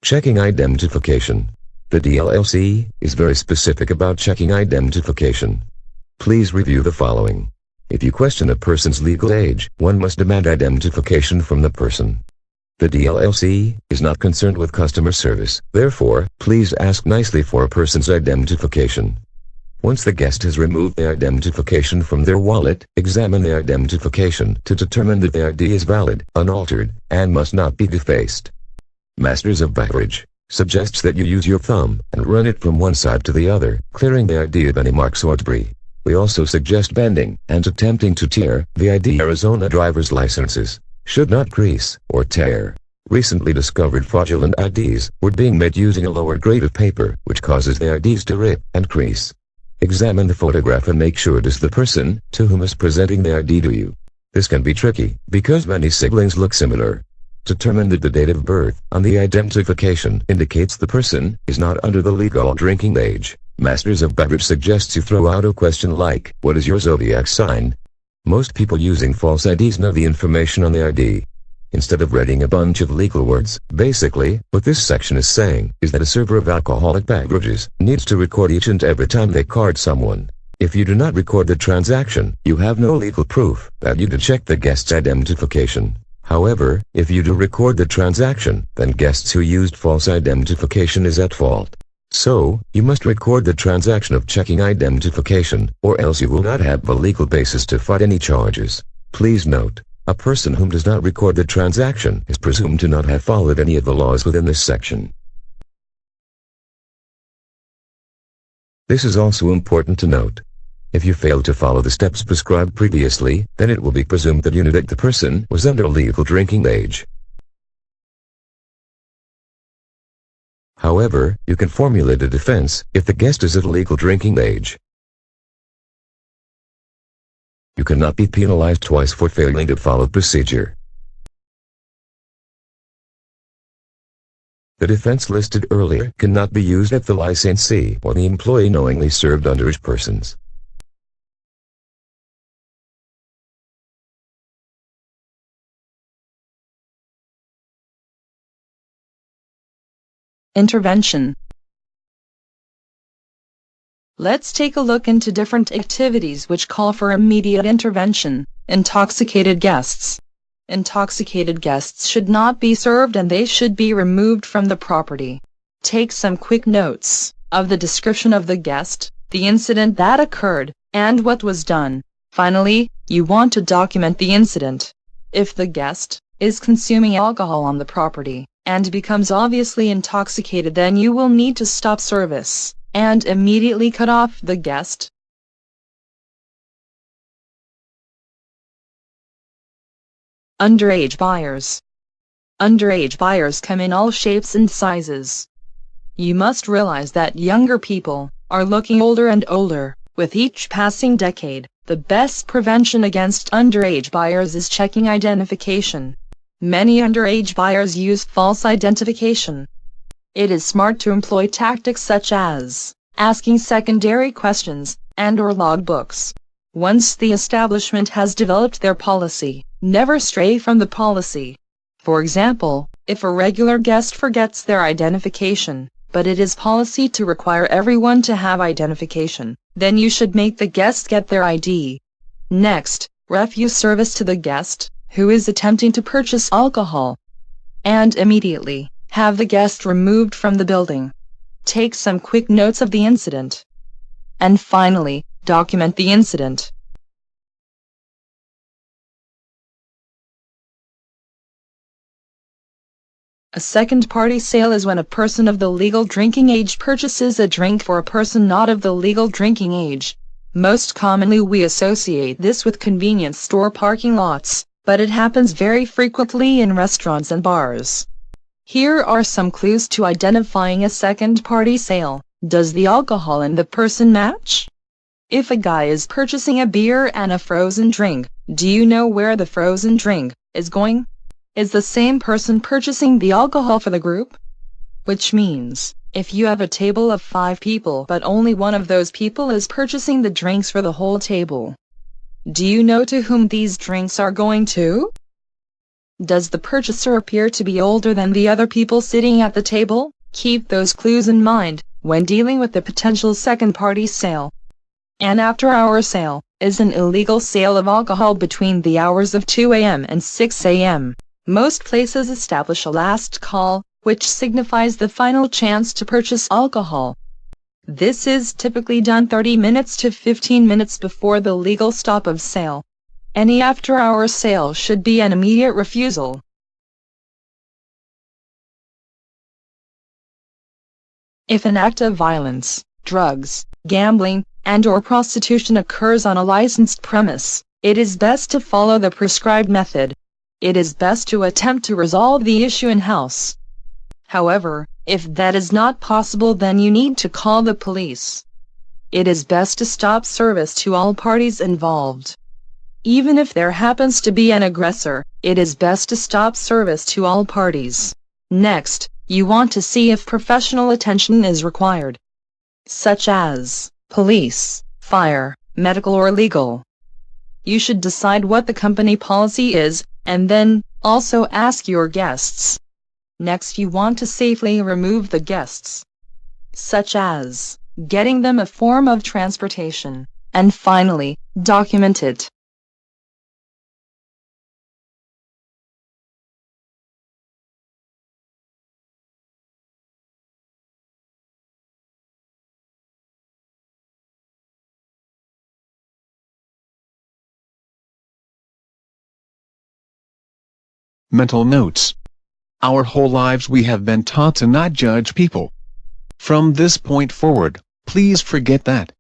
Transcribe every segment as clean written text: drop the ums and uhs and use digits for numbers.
Checking identification. The DLC is very specific about checking identification. Please review the following. If you question a person's legal age, one must demand identification from the person. The DLC is not concerned with customer service, therefore, please ask nicely for a person's identification. Once the guest has removed the identification from their wallet, examine the identification to determine that the ID is valid, unaltered, and must not be defaced. Masters of Beverage suggests that you use your thumb and run it from one side to the other, clearing the ID of any marks or debris. We also suggest bending and attempting to tear the ID. Arizona driver's licenses should not crease or tear. Recently discovered fraudulent IDs were being made using a lower grade of paper, which causes the IDs to rip and crease. Examine the photograph and make sure it is the person to whom is presenting the ID to you. This can be tricky, because many siblings look similar. Determine that the date of birth on the identification indicates the person is not under the legal drinking age. Masters of Beverage suggests you throw out a question like, "What is your zodiac sign?" Most people using false IDs know the information on the ID. Instead of reading a bunch of legal words, basically, what this section is saying is that a server of alcoholic beverages needs to record each and every time they card someone. If you do not record the transaction, you have no legal proof that you did check the guest's identification. However, if you do record the transaction, then guests who used false identification is at fault. So, you must record the transaction of checking identification, or else you will not have a legal basis to fight any charges. Please note, a person whom does not record the transaction is presumed to not have followed any of the laws within this section. This is also important to note. If you fail to follow the steps prescribed previously, then it will be presumed that you knew that the person was under legal drinking age. However, you can formulate a defense if the guest is at legal drinking age. You cannot be penalized twice for failing to follow procedure. The defense listed earlier cannot be used if the licensee or the employee knowingly served underage persons. Intervention. Let's take a look into different activities which call for immediate intervention. Intoxicated guests. Intoxicated guests should not be served and they should be removed from the property. Take some quick notes of the description of the guest, the incident that occurred, and what was done. Finally, you want to document the incident. If the guest is consuming alcohol on the property and becomes obviously intoxicated, then you will need to stop service and immediately cut off the guest. Underage buyers. Underage buyers come in all shapes and sizes. You must realize that younger people are looking older and older. With each passing decade, the best prevention against underage buyers is checking identification. Many underage buyers use false identification. It is smart to employ tactics such as asking secondary questions and/or logbooks. Once the establishment has developed their policy, never stray from the policy. For example, if a regular guest forgets their identification, but it is policy to require everyone to have identification, then you should make the guest get their ID. Next, refuse service to the guest who is attempting to purchase alcohol, and immediately have the guest removed from the building. Take some quick notes of the incident. And finally, document the incident. A second-party sale is when a person of the legal drinking age purchases a drink for a person not of the legal drinking age. Most commonly we associate this with convenience store parking lots, but it happens very frequently in restaurants and bars. Here are some clues to identifying a second-party sale. Does the alcohol and the person match? If a guy is purchasing a beer and a frozen drink, do you know where the frozen drink is going? Is the same person purchasing the alcohol for the group? Which means, if you have a table of 5 people but only one of those people is purchasing the drinks for the whole table, do you know to whom these drinks are going to? Does the purchaser appear to be older than the other people sitting at the table? Keep those clues in mind when dealing with the potential second-party sale. An after-hour sale is an illegal sale of alcohol between the hours of 2 a.m. and 6 a.m. Most places establish a last call, which signifies the final chance to purchase alcohol. This is typically done 30 minutes to 15 minutes before the legal stop of sale. Any after-hour sale should be an immediate refusal. If an act of violence, drugs, gambling, and/or prostitution occurs on a licensed premise, it is best to follow the prescribed method. It is best to attempt to resolve the issue in-house. However, if that is not possible, then you need to call the police. It is best to stop service to all parties involved. Even if there happens to be an aggressor, it is best to stop service to all parties. Next, you want to see if professional attention is required, such as police, fire, medical or legal. You should decide what the company policy is, and then also ask your guests. Next, you want to safely remove the guests, such as getting them a form of transportation, and finally, document it. Mental notes. Our whole lives we have been taught to not judge people. From this point forward, please forget that.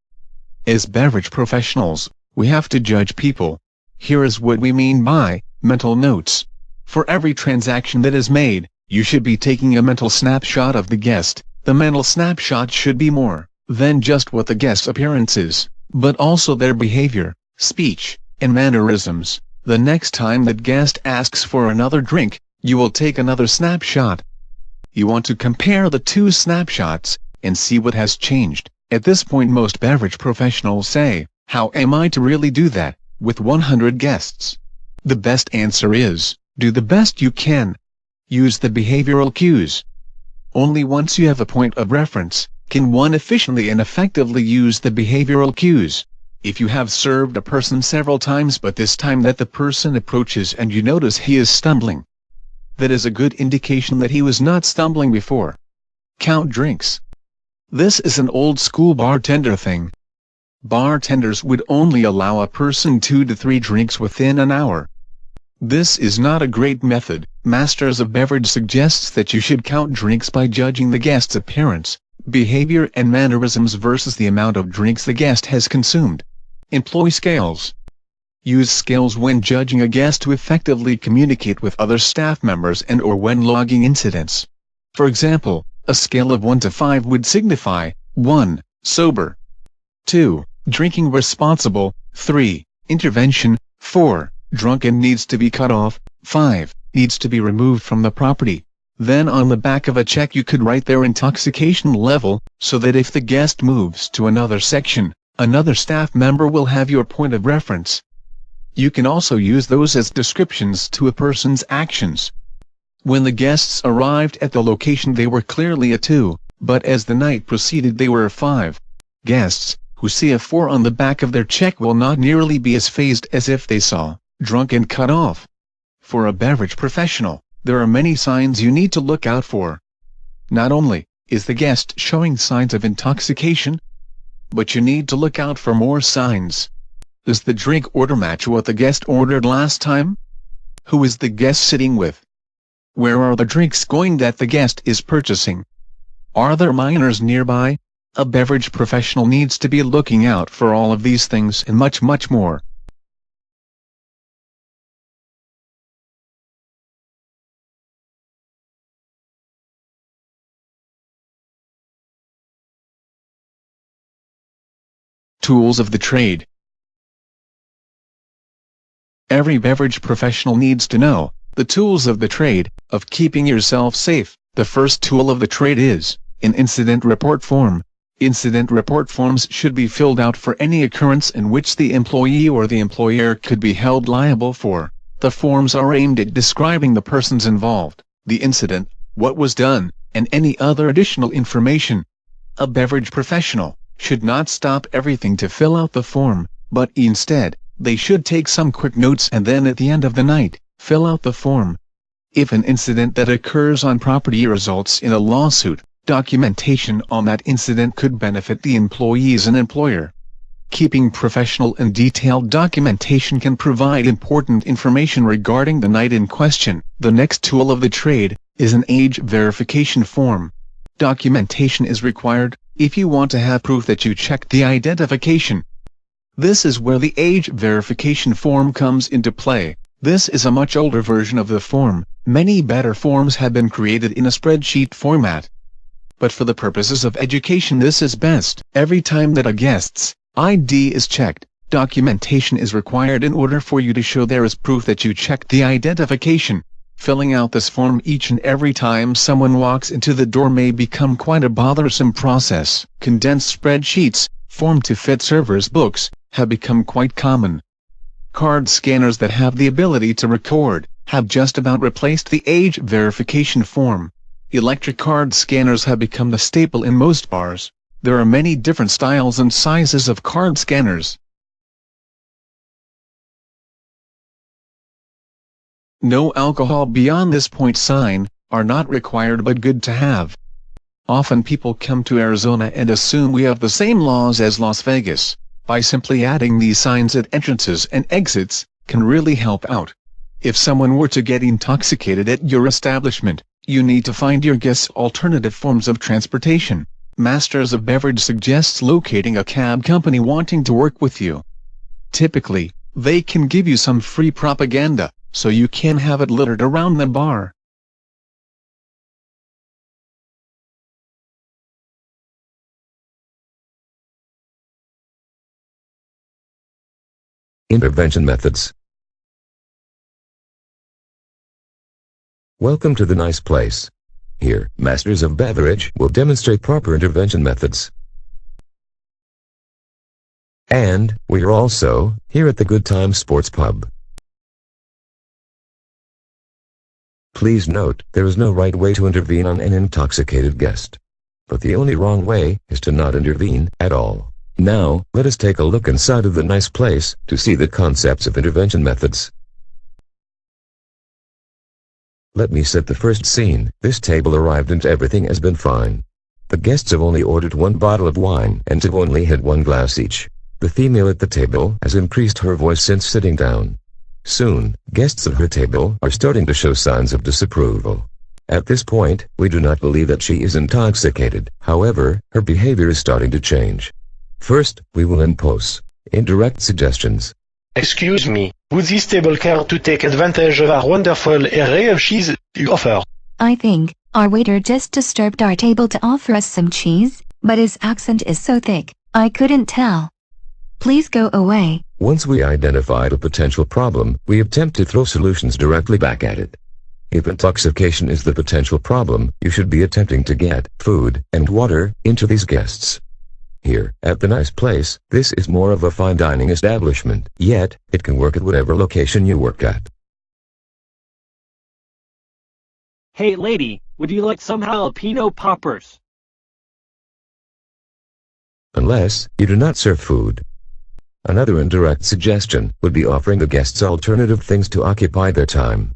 As beverage professionals, we have to judge people. Here is what we mean by mental notes. For every transaction that is made, you should be taking a mental snapshot of the guest. The mental snapshot should be more than just what the guest's appearance is, but also their behavior, speech, and mannerisms. The next time that guest asks for another drink, you will take another snapshot. You want to compare the two snapshots and see what has changed. At this point, most beverage professionals say, "How am I to really do that with 100 guests?" The best answer is, do the best you can. Use the behavioral cues. Only once you have a point of reference can one efficiently and effectively use the behavioral cues. If you have served a person several times but this time that the person approaches and you notice he is stumbling, that is a good indication that he was not stumbling before. Count drinks. This is an old school bartender thing. Bartenders would only allow a person 2 to 3 drinks within an hour. This is not a great method. Masters of Beverage suggests that you should count drinks by judging the guest's appearance, behavior and mannerisms versus the amount of drinks the guest has consumed. Employ scales. Use scales when judging a guest to effectively communicate with other staff members and/or when logging incidents. For example, a scale of 1 to 5 would signify 1. Sober, 2. Drinking responsible, 3. Intervention, 4. Drunk and needs to be cut off, 5. Needs to be removed from the property. Then on the back of a check you could write their intoxication level, so that if the guest moves to another section, another staff member will have your point of reference. You can also use those as descriptions to a person's actions. When the guests arrived at the location they were clearly a 2, but as the night proceeded they were a 5. Guests who see a 4 on the back of their check will not nearly be as fazed as if they saw drunk and cut off. For a beverage professional, there are many signs you need to look out for. Not only is the guest showing signs of intoxication, but you need to look out for more signs. Does the drink order match what the guest ordered last time? Who is the guest sitting with? Where are the drinks going that the guest is purchasing? Are there minors nearby? A beverage professional needs to be looking out for all of these things and much more. Tools of the trade. Every beverage professional needs to know the tools of the trade, of keeping yourself safe. The first tool of the trade is an incident report form. Incident report forms should be filled out for any occurrence in which the employee or the employer could be held liable for The forms are aimed at describing the persons involved, the incident, what was done, and any other additional information. A beverage professional should not stop everything to fill out the form, but instead, they should take some quick notes and then at the end of the night, fill out the form. If an incident that occurs on property results in a lawsuit, documentation on that incident could benefit the employees and employer. Keeping professional and detailed documentation can provide important information regarding the night in question. The next tool of the trade is an age verification form. Documentation is required if you want to have proof that you checked the identification. This is where the age verification form comes into play. This is a much older version of the form. Many better forms have been created in a spreadsheet format. But for the purposes of education, this is best. Every time that a guest's ID is checked, documentation is required in order for you to show there is proof that you checked the identification. Filling out this form each and every time someone walks into the door may become quite a bothersome process. Condensed spreadsheets, formed to fit servers' books, have become quite common. Card scanners that have the ability to record have just about replaced the age verification form. Electric card scanners have become the staple in most bars. There are many different styles and sizes of card scanners. No alcohol beyond this point sign are not required but good to have. Often people come to Arizona and assume we have the same laws as Las Vegas. By simply adding these signs at entrances and exits, can really help out. If someone were to get intoxicated at your establishment, you need to find your guests alternative forms of transportation. Masters of Beverage suggests locating a cab company wanting to work with you. Typically, they can give you some free propaganda, so you can have it littered around the bar. Intervention methods. Welcome to the nice place. Here, Masters of Beverage will demonstrate proper intervention methods. And, we are also here at the Good Time Sports Pub. Please note, there is no right way to intervene on an intoxicated guest. But the only wrong way is to not intervene at all. Now, let us take a look inside of the nice place to see the concepts of intervention methods. Let me set the first scene. This table arrived and everything has been fine. The guests have only ordered one bottle of wine and have only had one glass each. The female at the table has increased her voice since sitting down. Soon, guests at her table are starting to show signs of disapproval. At this point, we do not believe that she is intoxicated. However, her behavior is starting to change. First, we will impose indirect suggestions. Excuse me, would this table care to take advantage of our wonderful array of cheese you offer? I think our waiter just disturbed our table to offer us some cheese, but his accent is so thick, I couldn't tell. Please go away. Once we identified a potential problem, we attempt to throw solutions directly back at it. If intoxication is the potential problem, you should be attempting to get food and water into these guests. Here, at the nice place, this is more of a fine dining establishment, yet, it can work at whatever location you work at. Hey lady, would you like some jalapeno poppers? Unless, you do not serve food. Another indirect suggestion would be offering the guests alternative things to occupy their time.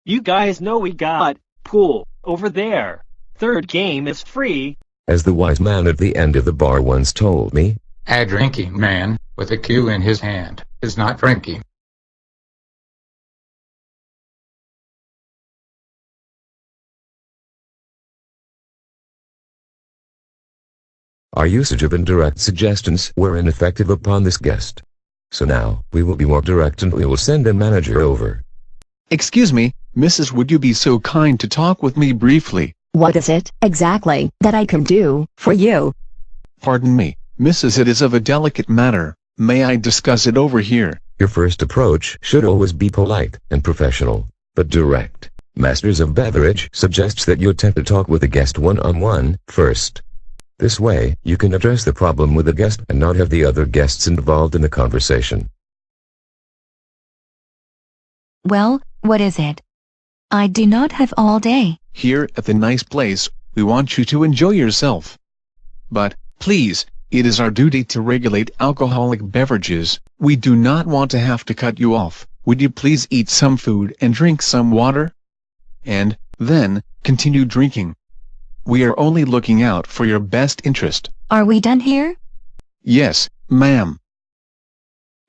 You guys know we got pool over there. Third game is free. As the wise man at the end of the bar once told me, A drinking man, with a cue in his hand, is not drinking. our usage of indirect suggestions were ineffective upon this guest. So now, we will be more direct and we will send a manager over. Excuse me, Mrs. Would you be so kind to talk with me briefly? What is it, exactly, that I can do for you? Pardon me, Mrs. It is of a delicate matter. May I discuss it over here? Your first approach should always be polite and professional, but direct. Masters of Beverage suggests that you attempt to talk with the guest one-on-one first. This way, you can address the problem with the guest and not have the other guests involved in the conversation. Well, what is it? I do not have all day. Here at the nice place, we want you to enjoy yourself. But, please, it is our duty to regulate alcoholic beverages. We do not want to have to cut you off. Would you please eat some food and drink some water? And, then, continue drinking. We are only looking out for your best interest. Are we done here? Yes, ma'am.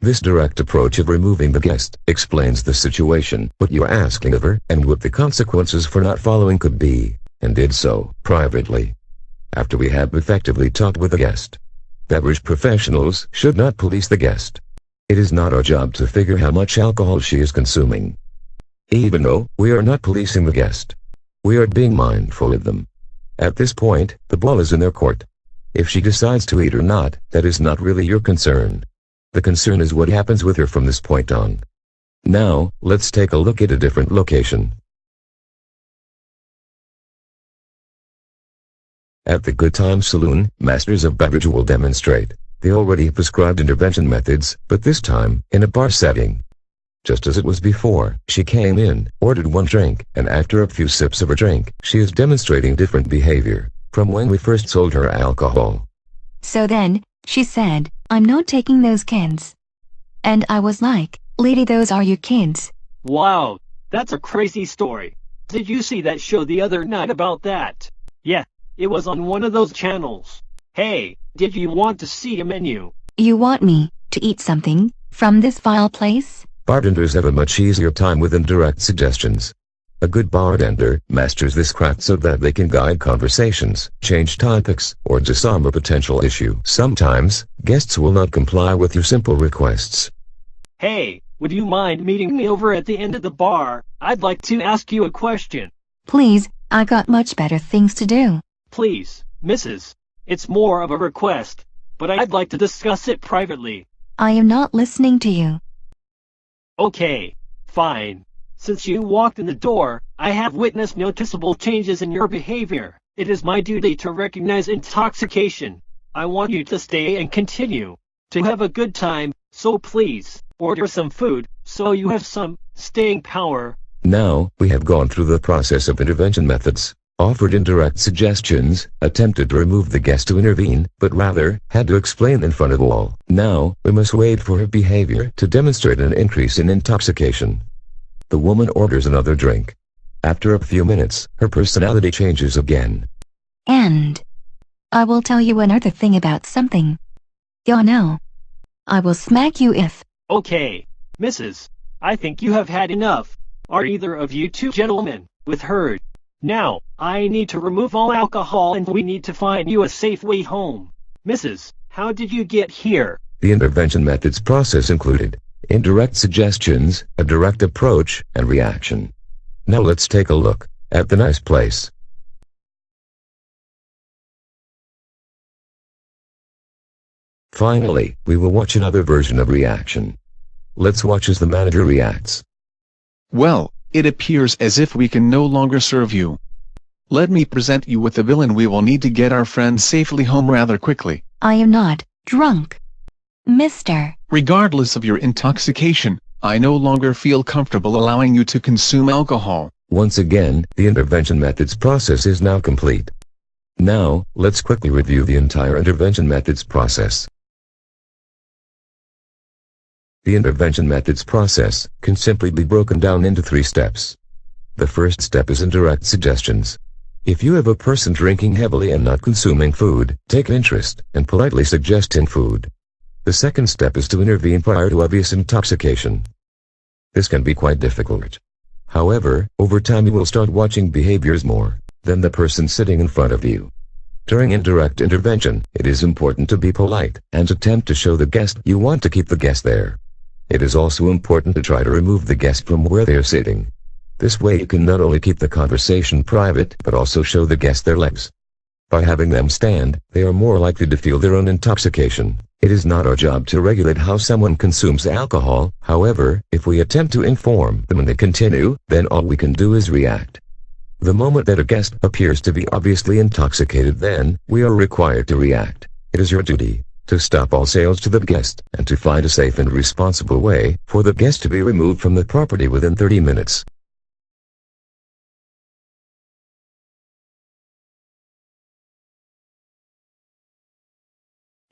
This direct approach of removing the guest explains the situation, what you are asking of her, and what the consequences for not following could be, and did so privately. After we have effectively talked with the guest. Beverage professionals should not police the guest. It is not our job to figure how much alcohol she is consuming. Even though we are not policing the guest, we are being mindful of them. At this point, the ball is in their court. If she decides to eat or not, that is not really your concern. The concern is what happens with her from this point on. Now, let's take a look at a different location. At the Good Time Saloon, masters of beverage will demonstrate the already prescribed intervention methods, but this time, in a bar setting. Just as it was before, she came in, ordered one drink, and after a few sips of her drink, she is demonstrating different behavior from when we first sold her alcohol. So then, she said, I'm not taking those kids. And I was like, lady, those are your kids. Wow, that's a crazy story. Did you see that show the other night about that? Yeah, it was on one of those channels. Hey, did you want to see a menu? You want me to eat something from this vile place? Bartenders have a much easier time with indirect suggestions. A good bartender masters this craft so that they can guide conversations, change topics, or disarm a potential issue. Sometimes, guests will not comply with your simple requests. Hey, would you mind meeting me over at the end of the bar? I'd like to ask you a question. Please, I got much better things to do. Please, Mrs. It's more of a request, but I'd like to discuss it privately. I am not listening to you. Okay, fine. Since you walked in the door, I have witnessed noticeable changes in your behavior. It is my duty to recognize intoxication. I want you to stay and continue to have a good time, so please, order some food, so you have some staying power. Now, we have gone through the process of intervention methods, offered indirect suggestions, attempted to remove the guest to intervene, but rather, had to explain in front of all. Now, we must wait for her behavior to demonstrate an increase in intoxication. The woman orders another drink. After a few minutes, her personality changes again. And I will tell you another thing about something. You know, I will smack you if... Okay, Mrs. I think you have had enough. Are either of you two gentlemen with her? Now, I need to remove all alcohol and we need to find you a safe way home. Mrs., how did you get here? The intervention methods process included indirect suggestions, a direct approach, and reaction. Now let's take a look at the nice place. Finally, we will watch another version of reaction. Let's watch as the manager reacts. Well, it appears as if we can no longer serve you. Let me present you with the villain. We will need to get our friend safely home rather quickly. I am not drunk. Mister. Regardless of your intoxication, I no longer feel comfortable allowing you to consume alcohol. Once again, the intervention methods process is now complete. Now, let's quickly review the entire intervention methods process. The intervention methods process can simply be broken down into 3 steps. The first step is indirect suggestions. If you have a person drinking heavily and not consuming food, take interest and politely suggesting food. The second step is to intervene prior to obvious intoxication. This can be quite difficult. However, over time you will start watching behaviors more than the person sitting in front of you. During indirect intervention, it is important to be polite and attempt to show the guest you want to keep the guest there. It is also important to try to remove the guest from where they are sitting. This way you can not only keep the conversation private but also show the guest their legs. By having them stand, they are more likely to feel their own intoxication. It is not our job to regulate how someone consumes alcohol. However, if we attempt to inform them and they continue, then all we can do is react. The moment that a guest appears to be obviously intoxicated, then we are required to react. It is your duty to stop all sales to the guest, and to find a safe and responsible way for the guest to be removed from the property within 30 minutes.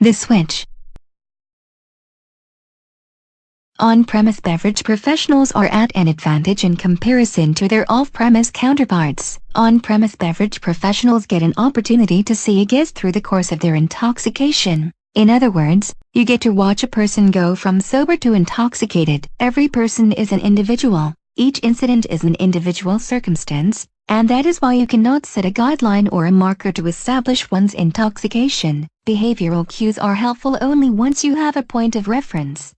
The switch. On-premise beverage professionals are at an advantage in comparison to their off-premise counterparts. On-premise beverage professionals get an opportunity to see a guest through the course of their intoxication. In other words, you get to watch a person go from sober to intoxicated. Every person is an individual. Each incident is an individual circumstance, and that is why you cannot set a guideline or a marker to establish one's intoxication. Behavioral cues are helpful only once you have a point of reference.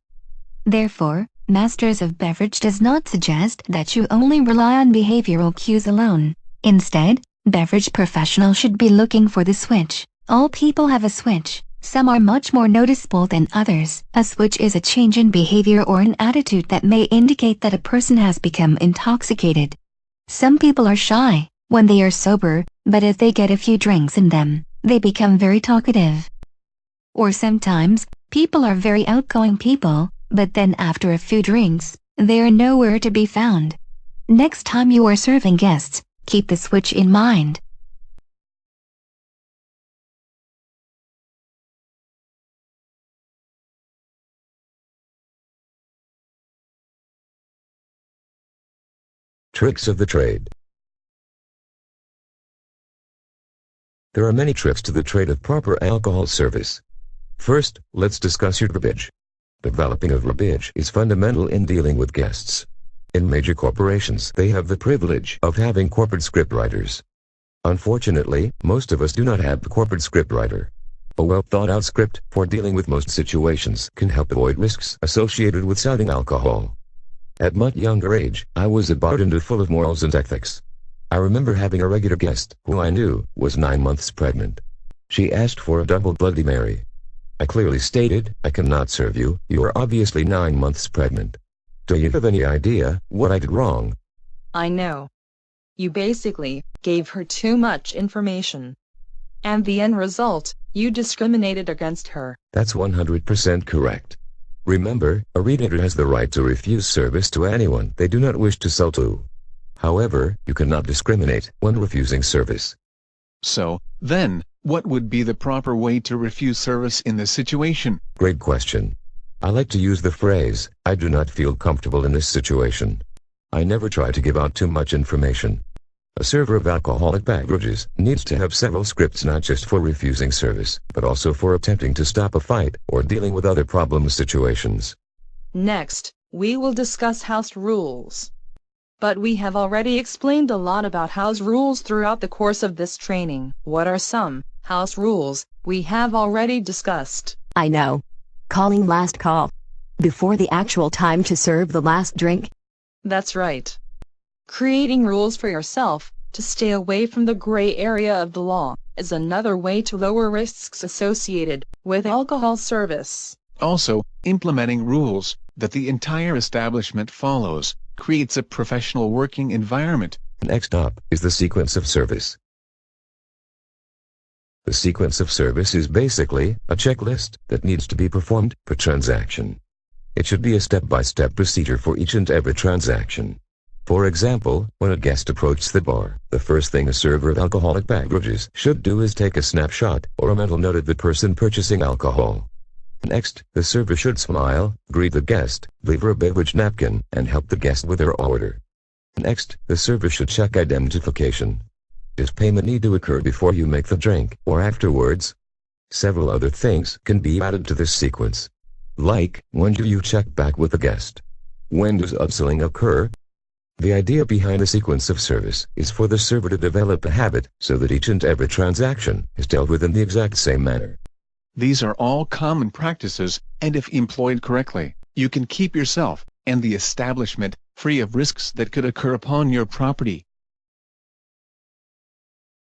Therefore, Masters of Beverage does not suggest that you only rely on behavioral cues alone. Instead, beverage professionals should be looking for the switch. All people have a switch. Some are much more noticeable than others. A switch is a change in behavior or an attitude that may indicate that a person has become intoxicated. Some people are shy when they are sober, but if they get a few drinks in them, they become very talkative. Or sometimes, people are very outgoing people, but then after a few drinks, they are nowhere to be found. Next time you are serving guests, keep the switch in mind. Tricks of the trade. There are many tricks to the trade of proper alcohol service. First, let's discuss your verbiage. Developing of verbiage is fundamental in dealing with guests. In major corporations, they have the privilege of having corporate scriptwriters. Unfortunately, most of us do not have the corporate scriptwriter. A well-thought-out script for dealing with most situations can help avoid risks associated with selling alcohol. At much younger age, I was a bartender full of morals and ethics. I remember having a regular guest, who I knew was 9 months pregnant. She asked for a double Bloody Mary. I clearly stated, "I cannot serve you, you are obviously 9 months pregnant." Do you have any idea what I did wrong? I know. You basically gave her too much information. And the end result, you discriminated against her. That's 100% correct. Remember, a retailer has the right to refuse service to anyone they do not wish to sell to. However, you cannot discriminate when refusing service. So, then, what would be the proper way to refuse service in this situation? Great question. I like to use the phrase, "I do not feel comfortable in this situation." I never try to give out too much information. A server of alcoholic beverages needs to have several scripts not just for refusing service, but also for attempting to stop a fight or dealing with other problem situations. Next, we will discuss house rules. But we have already explained a lot about house rules throughout the course of this training. What are some house rules we have already discussed? I know. Calling last call. Before the actual time to serve the last drink. That's right. Creating rules for yourself to stay away from the gray area of the law is another way to lower risks associated with alcohol service. Also, implementing rules that the entire establishment follows creates a professional working environment. Next up is the sequence of service. The sequence of service is basically a checklist that needs to be performed per transaction. It should be a step-by-step procedure for each and every transaction. For example, when a guest approaches the bar, the first thing a server of alcoholic beverages should do is take a snapshot or a mental note of the person purchasing alcohol. Next, the server should smile, greet the guest, leave her a beverage napkin, and help the guest with their order. Next, the server should check identification. Does payment need to occur before you make the drink, or afterwards? Several other things can be added to this sequence. Like, when do you check back with the guest? When does upselling occur? The idea behind the sequence of service is for the server to develop a habit so that each and every transaction is dealt with in the exact same manner. These are all common practices, and if employed correctly, you can keep yourself and the establishment free of risks that could occur upon your property.